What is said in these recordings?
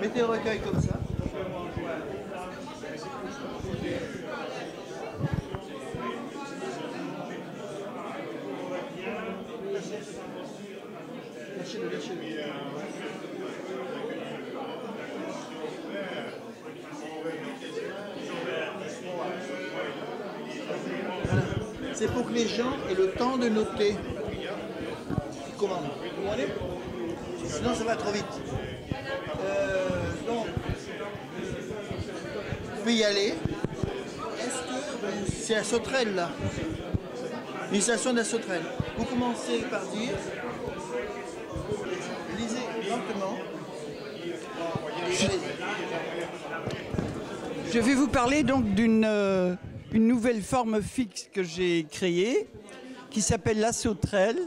Mettez le recueil comme ça. Lâchez-le, lâchez-le. C'est pour que les gens aient le temps de noter. Comment? Vous comprenez? Sinon ça va trop vite. Donc, vous pouvez y aller. Est-ce que c'est la sauterelle là? L'initiation de la sauterelle. Vous commencez par dire, lisez lentement. Je vais vous parler donc d'une une nouvelle forme fixe que j'ai créée, qui s'appelle la sauterelle.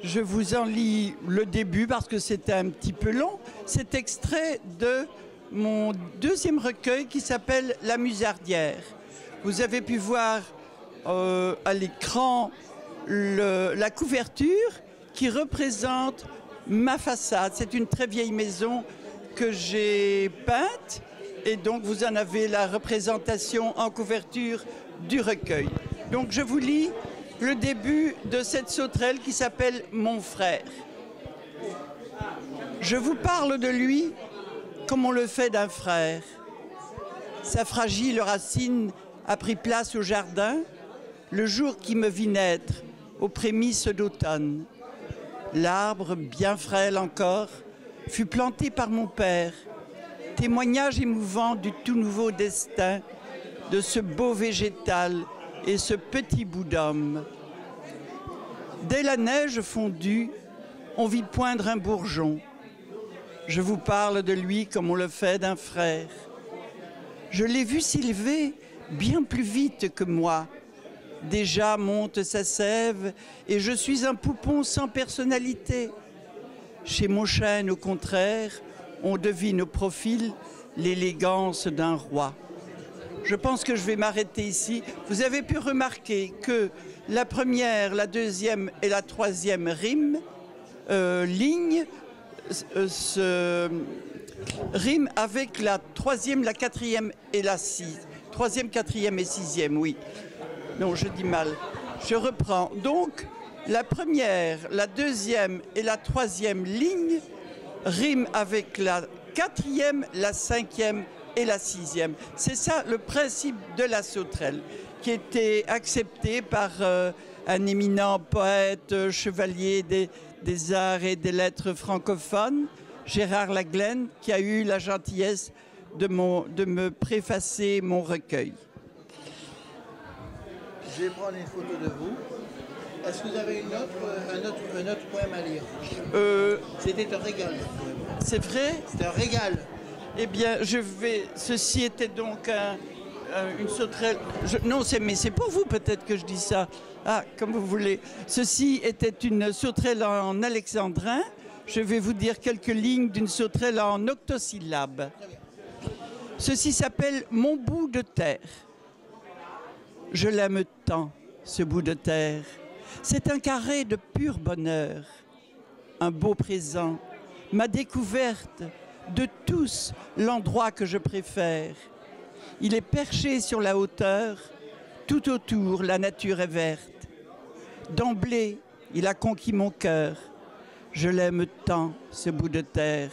Je vous en lis le début parce que c'était un petit peu long. C'est extrait de mon deuxième recueil qui s'appelle La Musardière. Vous avez pu voir à l'écran la couverture qui représente ma façade. C'est une très vieille maison que j'ai peinte et donc vous en avez la représentation en couverture du recueil. Donc je vous lis le début de cette sauterelle qui s'appelle Mon frère. Je vous parle de lui comme on le fait d'un frère. Sa fragile racine a pris place au jardin le jour qui me vit naître aux prémices d'automne. L'arbre, bien frêle encore, fut planté par mon père, témoignage émouvant du tout nouveau destin de ce beau végétal et ce petit bout d'homme. Dès la neige fondue, on vit poindre un bourgeon. Je vous parle de lui comme on le fait d'un frère. Je l'ai vu s'élever bien plus vite que moi. Déjà monte sa sève et je suis un poupon sans personnalité. Chez mon chêne, au contraire, on devine au profil l'élégance d'un roi. Je pense que je vais m'arrêter ici. Vous avez pu remarquer que la première, la deuxième et la troisième ligne riment avec la troisième, la quatrième et la sixième. Troisième, quatrième et sixième, oui. Non, je dis mal. Je reprends. Donc, la première, la deuxième et la troisième ligne riment avec la quatrième, la cinquième et la sixième. C'est ça le principe de la sauterelle, qui était accepté par un éminent poète, chevalier des arts et des lettres francophones, Gérard Laglaine, qui a eu la gentillesse de me préfacer mon recueil. Je vais prendre une photo de vous. Est-ce que vous avez un autre poème à lire? C'était un régal. C'est vrai? C'est un régal. Eh bien, ceci était donc une sauterelle. Non, mais c'est pour vous peut-être que je dis ça. Ah, comme vous voulez. Ceci était une sauterelle en alexandrin. Je vais vous dire quelques lignes d'une sauterelle en octosyllabes. Ceci s'appelle Mon bout de terre. Je l'aime tant, ce bout de terre. C'est un carré de pur bonheur, un beau présent, ma découverte, de tous l'endroit que je préfère. Il est perché sur la hauteur, tout autour la nature est verte. D'emblée, il a conquis mon cœur. Je l'aime tant, ce bout de terre.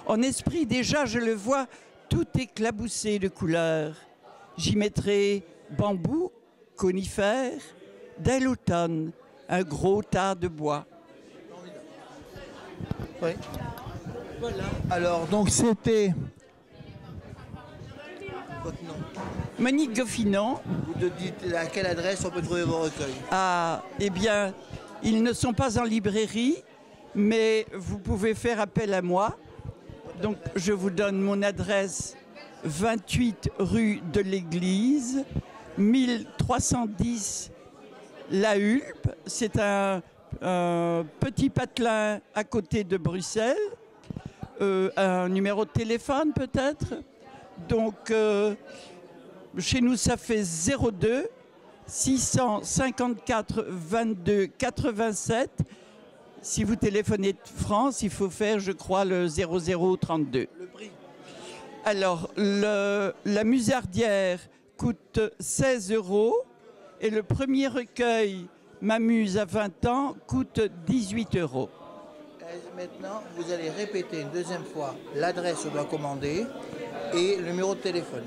En esprit déjà, je le vois tout éclaboussé de couleurs. J'y mettrai bambou, conifères, dès l'automne, un gros tas de bois. Oui. Voilà. Alors, donc c'était votre nom. Monique Goffinan. Vous dites à quelle adresse on peut trouver vos recueils? Ah, eh bien, ils ne sont pas en librairie, mais vous pouvez faire appel à moi. Donc, je vous donne mon adresse, 28 rue de l'Église, 1310 La Hulpe. C'est un petit patelin à côté de Bruxelles. Un numéro de téléphone peut-être. Donc, chez nous, ça fait 02 654 22 87. Si vous téléphonez de France, il faut faire, je crois, le 0032. Le prix? Alors, la musardière coûte 16 € et le premier recueil, M'amuse à 20 ans, coûte 18 €. Maintenant, vous allez répéter une deuxième fois l'adresse où on doit commander et le numéro de téléphone.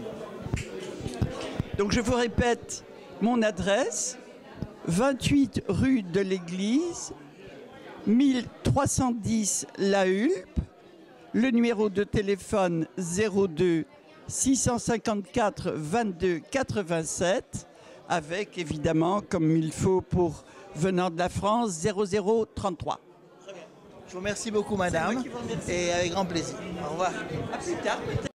Donc je vous répète mon adresse, 28 rue de l'Église, 1310 La Hulpe, le numéro de téléphone 02 654 22 87, avec évidemment, comme il faut pour venant de la France, 0033. Je vous remercie beaucoup, madame, et avec grand plaisir. Au revoir. À plus tard.